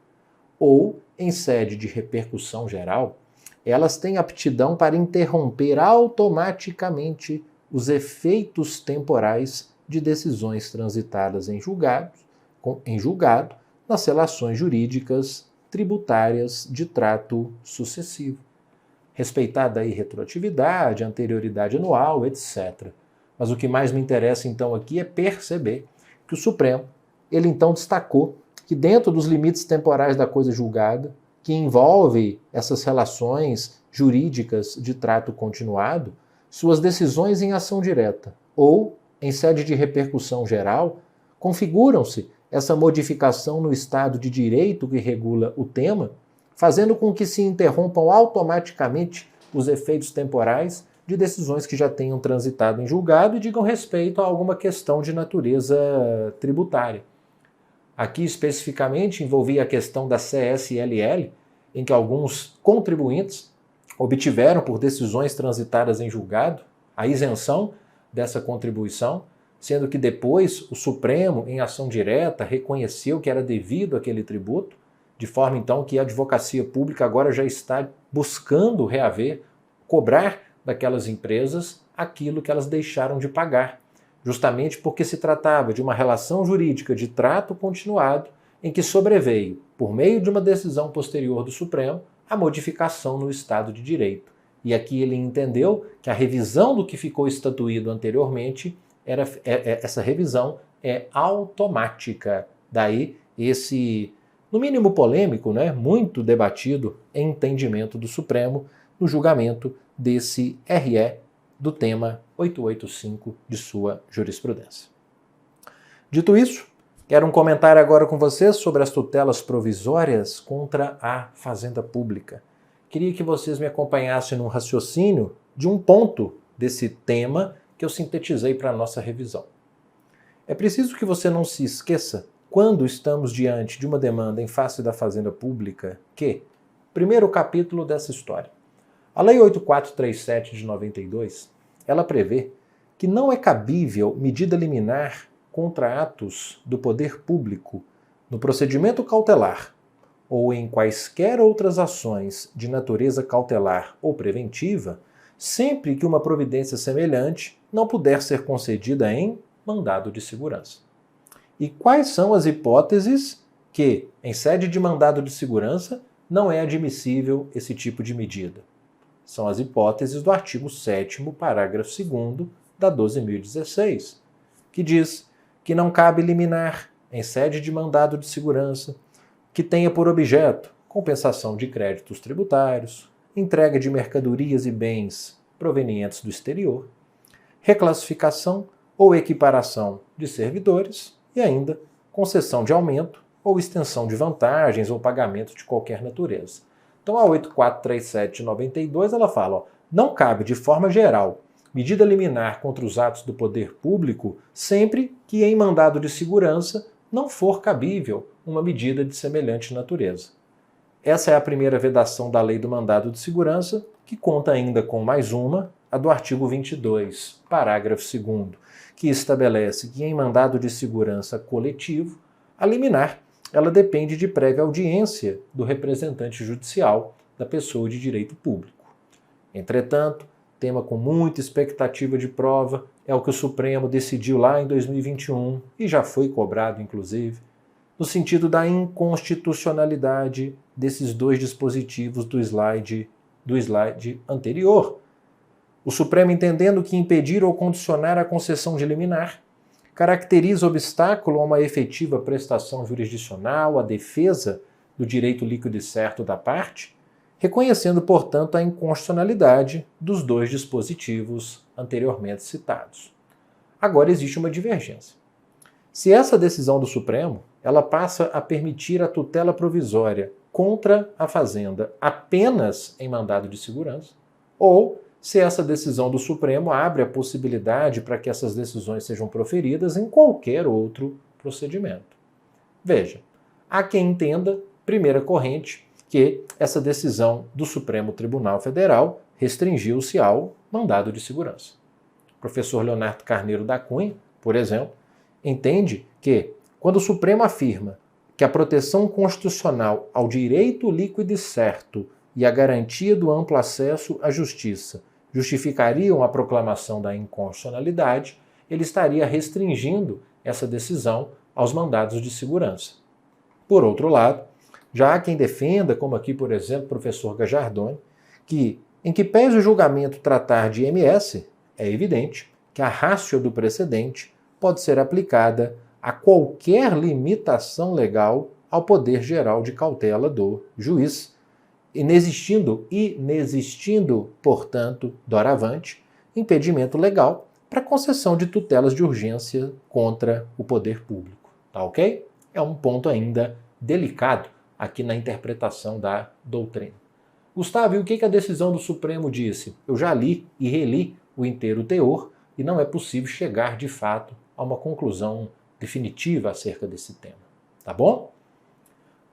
Speaker 1: ou em sede de repercussão geral, elas têm aptidão para interromper automaticamente os efeitos temporais de decisões transitadas em julgado nas relações jurídicas tributárias de trato sucessivo. Respeitada aí retroatividade, anterioridade anual, etc. Mas o que mais me interessa então aqui é perceber que o Supremo, ele então destacou que dentro dos limites temporais da coisa julgada, que envolve essas relações jurídicas de trato continuado, suas decisões em ação direta ou em sede de repercussão geral configuram-se essa modificação no estado de direito que regula o tema, fazendo com que se interrompam automaticamente os efeitos temporais de decisões que já tenham transitado em julgado e digam respeito a alguma questão de natureza tributária. Aqui especificamente envolvia a questão da CSLL, em que alguns contribuintes obtiveram por decisões transitadas em julgado a isenção dessa contribuição, sendo que depois o Supremo, em ação direta, reconheceu que era devido aquele tributo, de forma então que a advocacia pública agora já está buscando reaver, cobrar daquelas empresas aquilo que elas deixaram de pagar, justamente porque se tratava de uma relação jurídica de trato continuado em que sobreveio, por meio de uma decisão posterior do Supremo, a modificação no Estado de Direito. E aqui ele entendeu que a revisão do que ficou estatuído anteriormente, essa revisão é automática. Daí esse, no mínimo polêmico, né, muito debatido entendimento do Supremo no julgamento desse RE do tema 885 de sua jurisprudência. Dito isso, quero um comentário agora com vocês sobre as tutelas provisórias contra a Fazenda Pública. Queria que vocês me acompanhassem num raciocínio de um ponto desse tema que eu sintetizei para a nossa revisão. É preciso que você não se esqueça, quando estamos diante de uma demanda em face da Fazenda Pública, que, primeiro capítulo dessa história, a Lei 8437 de 92, ela prevê que não é cabível medida liminar contra atos do poder público no procedimento cautelar ou em quaisquer outras ações de natureza cautelar ou preventiva, sempre que uma providência semelhante não puder ser concedida em mandado de segurança. E quais são as hipóteses que, em sede de mandado de segurança, não é admissível esse tipo de medida? São as hipóteses do artigo 7º, parágrafo 2º da 12.016, que diz que não cabe liminar, em sede de mandado de segurança, que tenha por objeto compensação de créditos tributários, entrega de mercadorias e bens provenientes do exterior, reclassificação ou equiparação de servidores e ainda concessão de aumento ou extensão de vantagens ou pagamento de qualquer natureza. Então a 8437 de 92 ela fala, não cabe de forma geral medida liminar contra os atos do poder público sempre que em mandado de segurança não for cabível uma medida de semelhante natureza. Essa é a primeira vedação da lei do mandado de segurança, que conta ainda com mais uma, a do artigo 22, parágrafo 2º, que estabelece que em mandado de segurança coletivo, a liminar ela depende de prévia audiência do representante judicial da pessoa de direito público. Entretanto, tema com muita expectativa de prova é o que o Supremo decidiu lá em 2021 e já foi cobrado, inclusive, no sentido da inconstitucionalidade desses dois dispositivos do slide anterior. O Supremo, entendendo que impedir ou condicionar a concessão de liminar caracteriza obstáculo a uma efetiva prestação jurisdicional, à defesa do direito líquido e certo da parte, reconhecendo, portanto, a inconstitucionalidade dos dois dispositivos anteriormente citados. Agora existe uma divergência. Se essa decisão do Supremo ela passa a permitir a tutela provisória contra a Fazenda apenas em mandado de segurança, ou se essa decisão do Supremo abre a possibilidade para que essas decisões sejam proferidas em qualquer outro procedimento. Veja, há quem entenda, primeira corrente, que essa decisão do Supremo Tribunal Federal restringiu-se ao mandado de segurança. O professor Leonardo Carneiro da Cunha, por exemplo, entende que, quando o Supremo afirma que a proteção constitucional ao direito líquido e certo e a garantia do amplo acesso à justiça justificariam a proclamação da inconstitucionalidade, ele estaria restringindo essa decisão aos mandados de segurança. Por outro lado, já há quem defenda, como aqui, por exemplo, o professor Gajardoni, que, em que pese o julgamento tratar de MS, é evidente que a ratio do precedente pode ser aplicada a qualquer limitação legal ao poder geral de cautela do juiz, inexistindo, portanto, doravante, impedimento legal para concessão de tutelas de urgência contra o poder público. Tá ok? É um ponto ainda delicado aqui na interpretação da doutrina. Gustavo, e o que a decisão do Supremo disse? Eu já li e reli o inteiro teor e não é possível chegar, de fato, a uma conclusão definitiva acerca desse tema. Tá bom?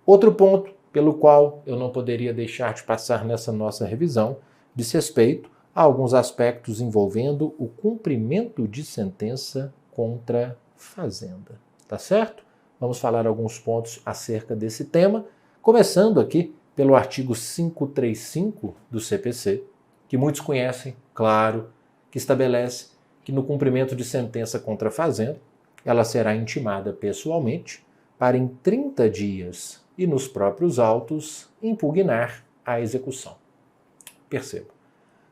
Speaker 1: Outro ponto pelo qual eu não poderia deixar de passar nessa nossa revisão diz respeito a alguns aspectos envolvendo o cumprimento de sentença contra Fazenda. Tá certo? Vamos falar alguns pontos acerca desse tema, começando aqui pelo artigo 535 do CPC, que muitos conhecem, claro, que estabelece que no cumprimento de sentença contra a Fazenda, ela será intimada pessoalmente para em 30 dias e nos próprios autos impugnar a execução. Perceba,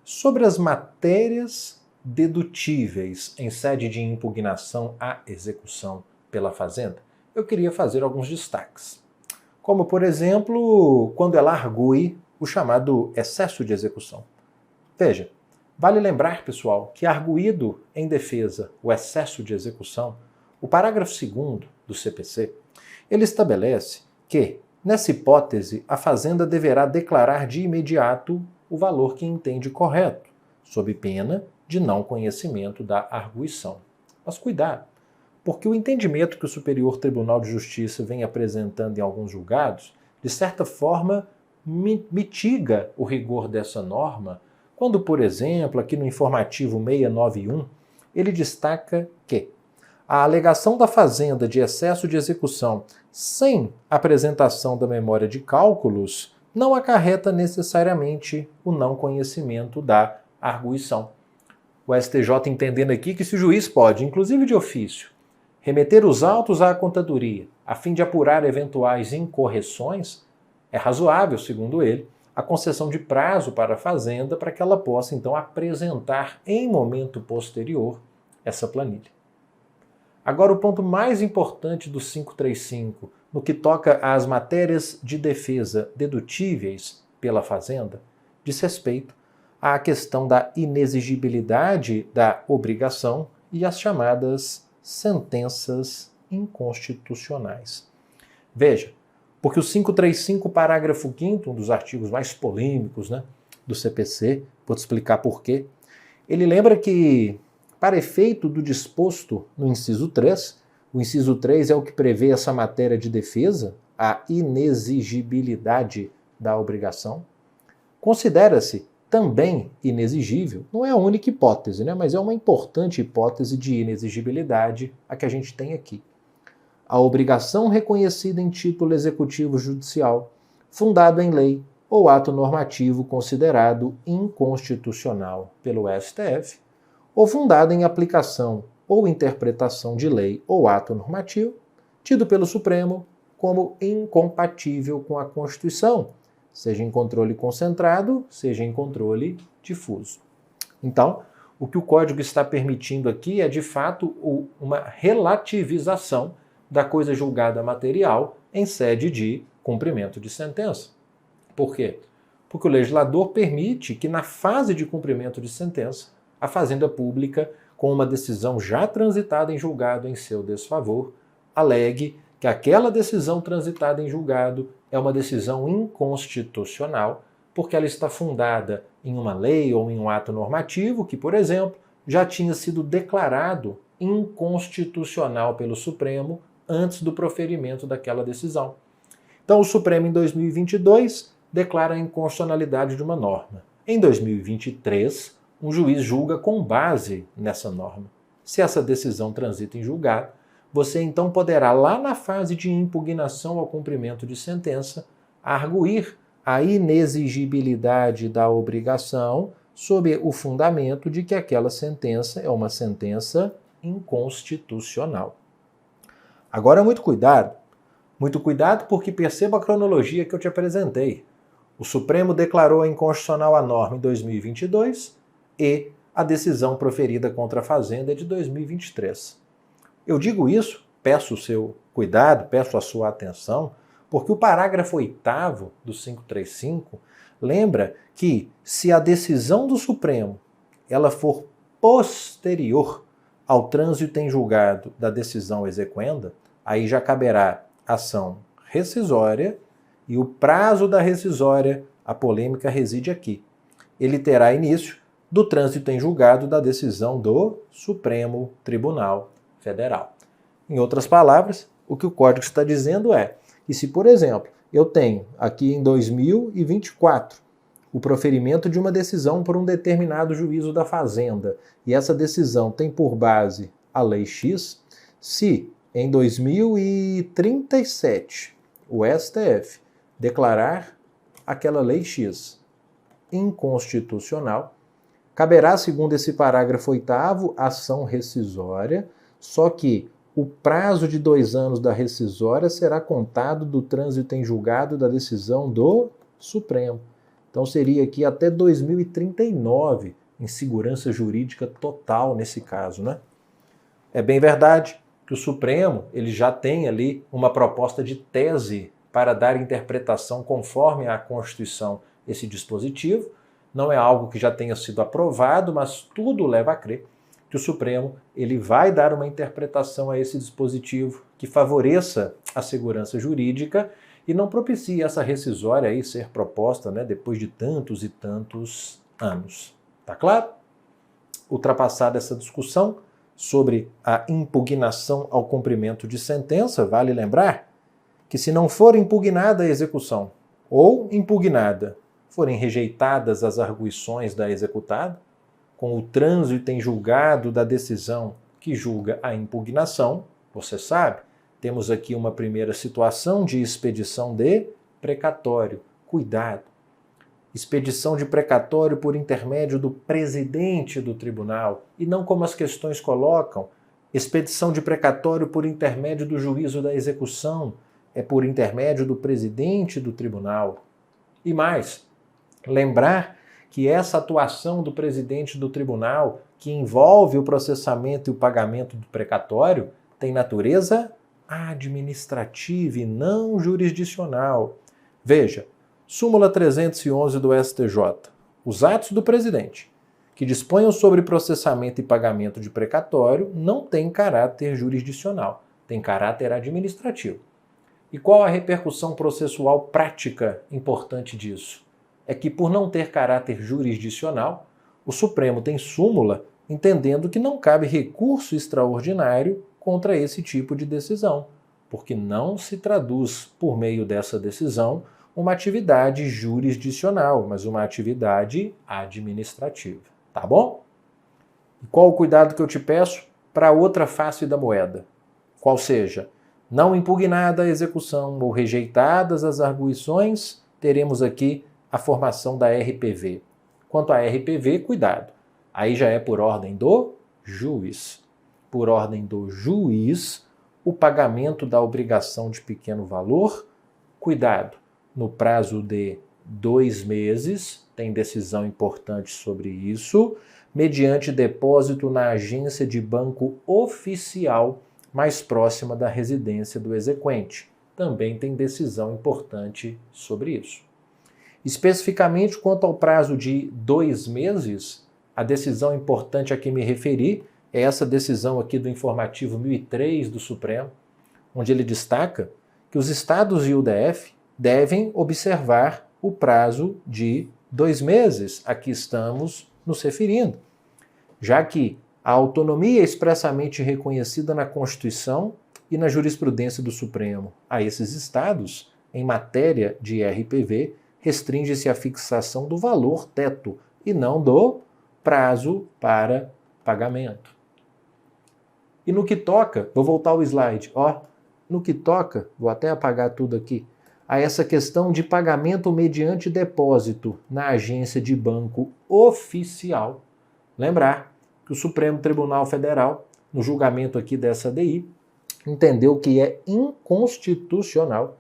Speaker 1: sobre as matérias dedutíveis em sede de impugnação à execução pela Fazenda, eu queria fazer alguns destaques. Como, por exemplo, quando ela argue o chamado excesso de execução. Veja, Vale lembrar, pessoal, que arguido em defesa o excesso de execução, o parágrafo 2º do CPC, ele estabelece que, nessa hipótese, a Fazenda deverá declarar de imediato o valor que entende correto, sob pena de não conhecimento da arguição. Mas cuidado, porque o entendimento que o Superior Tribunal de Justiça vem apresentando em alguns julgados, de certa forma, mitiga o rigor dessa norma, quando, por exemplo, aqui no informativo 691, ele destaca que a alegação da Fazenda de excesso de execução sem apresentação da memória de cálculos não acarreta necessariamente o não conhecimento da arguição. O STJ entendendo aqui que se o juiz pode, inclusive de ofício, remeter os autos à contadoria a fim de apurar eventuais incorreções, é razoável, segundo ele, a concessão de prazo para a Fazenda para que ela possa, então, apresentar em momento posterior essa planilha. Agora, o ponto mais importante do 535, no que toca às matérias de defesa dedutíveis pela Fazenda, diz respeito à questão da inexigibilidade da obrigação e às chamadas sentenças inconstitucionais. Veja, porque o 535, parágrafo 5º, um dos artigos mais polêmicos, do CPC, vou te explicar por quê, ele lembra que, para efeito do disposto no inciso 3, o inciso 3 é o que prevê essa matéria de defesa, a inexigibilidade da obrigação, considera-se também inexigível, não é a única hipótese, mas é uma importante hipótese de inexigibilidade a que a gente tem aqui. A obrigação reconhecida em título executivo judicial, fundado em lei ou ato normativo considerado inconstitucional pelo STF, ou fundado em aplicação ou interpretação de lei ou ato normativo, tido pelo Supremo como incompatível com a Constituição, seja em controle concentrado, seja em controle difuso. Então, o que o Código está permitindo aqui é, de fato, uma relativização da coisa julgada material em sede de cumprimento de sentença. Por quê? Porque o legislador permite que, na fase de cumprimento de sentença, a Fazenda Pública, com uma decisão já transitada em julgado em seu desfavor, alegue que aquela decisão transitada em julgado é uma decisão inconstitucional, porque ela está fundada em uma lei ou em um ato normativo que, por exemplo, já tinha sido declarado inconstitucional pelo Supremo antes do proferimento daquela decisão. Então, o Supremo, em 2022, declara a inconstitucionalidade de uma norma. Em 2023, um juiz julga com base nessa norma. Se essa decisão transita em julgado, você então poderá, lá na fase de impugnação ao cumprimento de sentença, arguir a inexigibilidade da obrigação sob o fundamento de que aquela sentença é uma sentença inconstitucional. Agora, muito cuidado porque perceba a cronologia que eu te apresentei. O Supremo declarou inconstitucional a norma em 2022 e a decisão proferida contra a Fazenda é de 2023. Eu digo isso, peço o seu cuidado, peço a sua atenção, porque o parágrafo 8º do 535 lembra que, se a decisão do Supremo ela for posterior ao trânsito em julgado da decisão exequenda, aí já caberá ação rescisória e o prazo da rescisória, a polêmica reside aqui. Ele terá início do trânsito em julgado da decisão do Supremo Tribunal Federal. Em outras palavras, o que o Código está dizendo é que, se, por exemplo, eu tenho aqui em 2024 o proferimento de uma decisão por um determinado juízo da Fazenda e essa decisão tem por base a Lei X, se em 2037 o STF declarar aquela Lei X inconstitucional, caberá, segundo esse parágrafo 8º, ação rescisória, só que o prazo de 2 anos da rescisória será contado do trânsito em julgado da decisão do Supremo. Então seria aqui até 2039, em segurança jurídica total nesse caso, É bem verdade que o Supremo ele já tem ali uma proposta de tese para dar interpretação conforme a Constituição esse dispositivo, não é algo que já tenha sido aprovado, mas tudo leva a crer que o Supremo ele vai dar uma interpretação a esse dispositivo que favoreça a segurança jurídica e não propicie essa rescisória aí ser proposta, né, depois de tantos e tantos anos. Tá claro? Ultrapassada essa discussão sobre a impugnação ao cumprimento de sentença, vale lembrar que se não for impugnada a execução ou impugnada, forem rejeitadas as arguições da executada, com o trânsito em julgado da decisão que julga a impugnação, você sabe, temos aqui uma primeira situação de expedição de precatório. Cuidado! Expedição de precatório por intermédio do presidente do tribunal, e não como as questões colocam, expedição de precatório por intermédio do juízo da execução, é por intermédio do presidente do tribunal. E mais, lembrar que essa atuação do presidente do tribunal, que envolve o processamento e o pagamento do precatório, tem natureza administrativa e não jurisdicional. Veja, súmula 311 do STJ. Os atos do presidente, que disponham sobre processamento e pagamento de precatório, não têm caráter jurisdicional, têm caráter administrativo. E qual a repercussão processual prática importante disso? É que, por não ter caráter jurisdicional, o Supremo tem súmula entendendo que não cabe recurso extraordinário contra esse tipo de decisão, porque não se traduz, por meio dessa decisão, uma atividade jurisdicional, mas uma atividade administrativa. Tá bom? E qual o cuidado que eu te peço para a outra face da moeda? Qual seja, não impugnada a execução ou rejeitadas as arguições, teremos aqui a formação da RPV. Quanto à RPV, cuidado. Aí já é por ordem do juiz. Por ordem do juiz, o pagamento da obrigação de pequeno valor, cuidado, no prazo de 2 meses, tem decisão importante sobre isso, mediante depósito na agência de banco oficial mais próxima da residência do exequente. Também tem decisão importante sobre isso. Especificamente quanto ao prazo de 2 meses, a decisão importante a que me referi é essa decisão aqui do informativo 1003 do Supremo, onde ele destaca que os estados e o DF devem observar o prazo de 2 meses a que estamos nos referindo, já que a autonomia é expressamente reconhecida na Constituição e na jurisprudência do Supremo a esses estados, em matéria de RPV, restringe-se à fixação do valor teto e não do prazo para pagamento. E no que toca, vou voltar ao slide, no que toca, vou até apagar tudo aqui, a essa questão de pagamento mediante depósito na agência de banco oficial, lembrar que o Supremo Tribunal Federal, no julgamento aqui dessa ADI, entendeu que é inconstitucional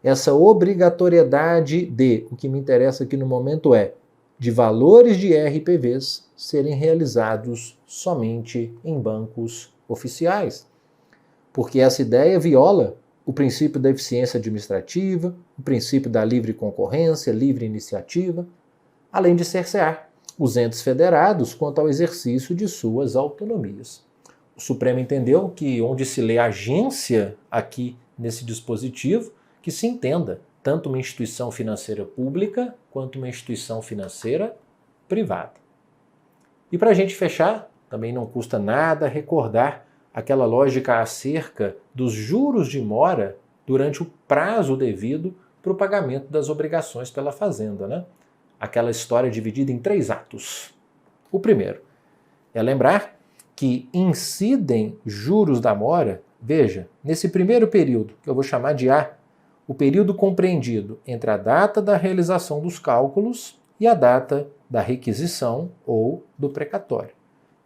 Speaker 1: essa obrigatoriedade de, o que me interessa aqui no momento é, de valores de RPVs serem realizados somente em bancos oficiais. Porque essa ideia viola o princípio da eficiência administrativa, o princípio da livre concorrência, livre iniciativa, além de cercear os entes federados quanto ao exercício de suas autonomias. O Supremo entendeu que onde se lê agência aqui nesse dispositivo, que se entenda tanto uma instituição financeira pública quanto uma instituição financeira privada. E para a gente fechar, também não custa nada recordar aquela lógica acerca dos juros de mora durante o prazo devido para o pagamento das obrigações pela fazenda, né? Aquela história dividida em 3 atos. O primeiro é lembrar que incidem juros da mora, veja, nesse primeiro período, que eu vou chamar de A, o período compreendido entre a data da realização dos cálculos e a data da requisição ou do precatório.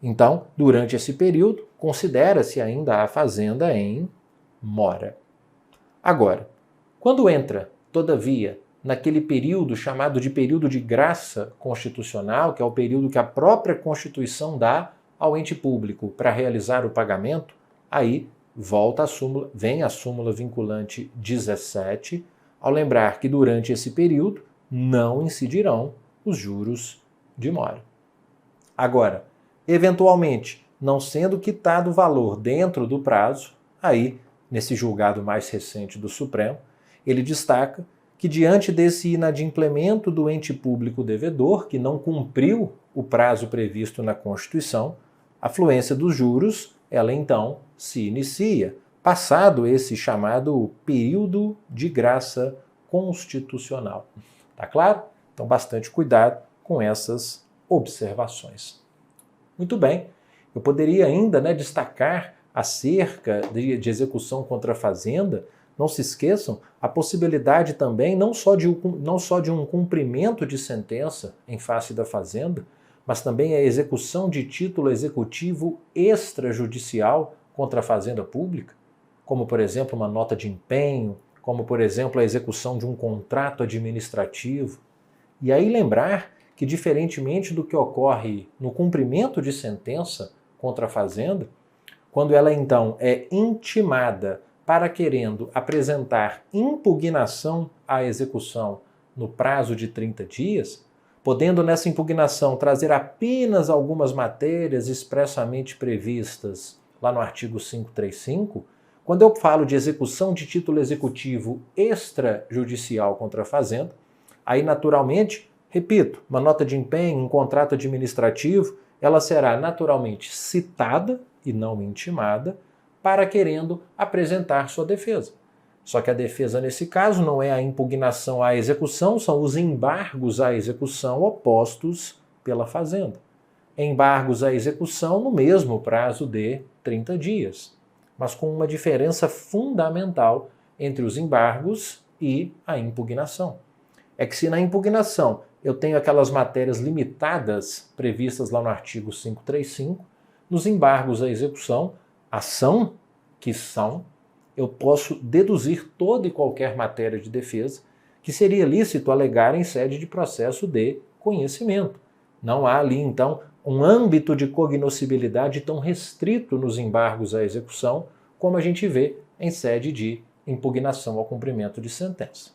Speaker 1: Então, durante esse período, considera-se ainda a fazenda em mora. Agora, quando entra, todavia, naquele período chamado de período de graça constitucional, que é o período que a própria Constituição dá ao ente público para realizar o pagamento, aí volta a súmula, vem a súmula vinculante 17, ao lembrar que durante esse período não incidirão os juros de mora. Agora, eventualmente, não sendo quitado o valor dentro do prazo, aí, nesse julgado mais recente do Supremo, ele destaca que diante desse inadimplemento do ente público devedor, que não cumpriu o prazo previsto na Constituição, a fluência dos juros, ela então se inicia, passado esse chamado período de graça constitucional. Tá claro? Então, bastante cuidado com essas observações. Muito bem, eu poderia ainda destacar acerca de execução contra a fazenda. Não se esqueçam a possibilidade também não só de um cumprimento de sentença em face da fazenda, mas também a execução de título executivo extrajudicial contra a fazenda pública, como, por exemplo, uma nota de empenho, como, por exemplo, a execução de um contrato administrativo. E aí lembrar que, diferentemente do que ocorre no cumprimento de sentença contra a fazenda, quando ela então é intimada para querendo apresentar impugnação à execução no prazo de 30 dias, podendo nessa impugnação trazer apenas algumas matérias expressamente previstas lá no artigo 535, quando eu falo de execução de título executivo extrajudicial contra a fazenda, aí naturalmente, repito, uma nota de empenho, um contrato administrativo, ela será naturalmente citada e não intimada para querendo apresentar sua defesa. Só que a defesa nesse caso não é a impugnação à execução, são os embargos à execução opostos pela fazenda. Embargos à execução no mesmo prazo de 30 dias, mas com uma diferença fundamental entre os embargos e a impugnação. É que se na impugnação eu tenho aquelas matérias limitadas previstas lá no artigo 535, nos embargos à execução, ação que são, eu posso deduzir toda e qualquer matéria de defesa que seria lícito alegar em sede de processo de conhecimento. Não há ali, então, um âmbito de cognoscibilidade tão restrito nos embargos à execução como a gente vê em sede de impugnação ao cumprimento de sentença.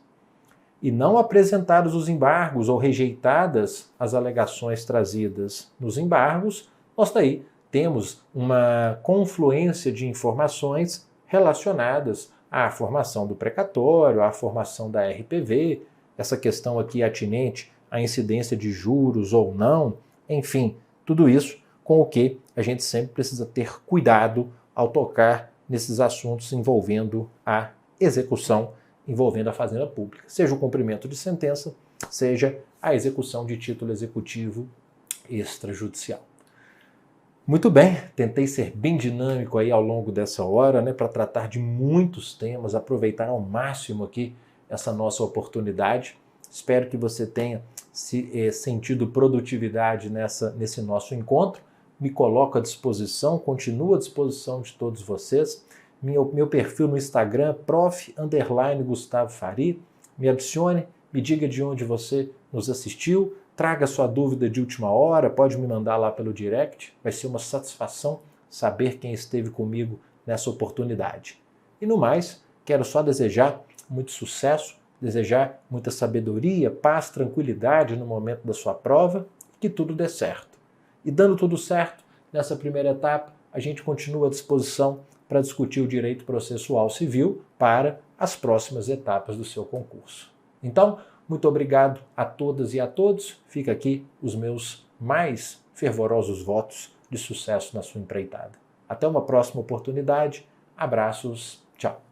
Speaker 1: E não apresentados os embargos ou rejeitadas as alegações trazidas nos embargos, nós daí temos uma confluência de informações relacionadas à formação do precatório, à formação da RPV, essa questão aqui atinente à incidência de juros ou não, enfim, tudo isso com o que a gente sempre precisa ter cuidado ao tocar nesses assuntos envolvendo a execução, envolvendo a fazenda pública, seja o cumprimento de sentença, seja a execução de título executivo extrajudicial. Muito bem, tentei ser bem dinâmico aí ao longo dessa hora, para tratar de muitos temas, aproveitar ao máximo aqui essa nossa oportunidade. Espero que você tenha sentido produtividade nesse nosso encontro. Me coloco à disposição, continuo à disposição de todos vocês. Meu perfil no Instagram, prof_Gustavo Fari. Me adicione, me diga de onde você nos assistiu. Traga sua dúvida de última hora, pode me mandar lá pelo direct. Vai ser uma satisfação saber quem esteve comigo nessa oportunidade. E no mais, quero só desejar muito sucesso, desejar muita sabedoria, paz, tranquilidade no momento da sua prova, que tudo dê certo. E dando tudo certo, nessa primeira etapa, a gente continua à disposição para discutir o direito processual civil para as próximas etapas do seu concurso. Então, muito obrigado a todas e a todos. Fica aqui os meus mais fervorosos votos de sucesso na sua empreitada. Até uma próxima oportunidade. Abraços. Tchau.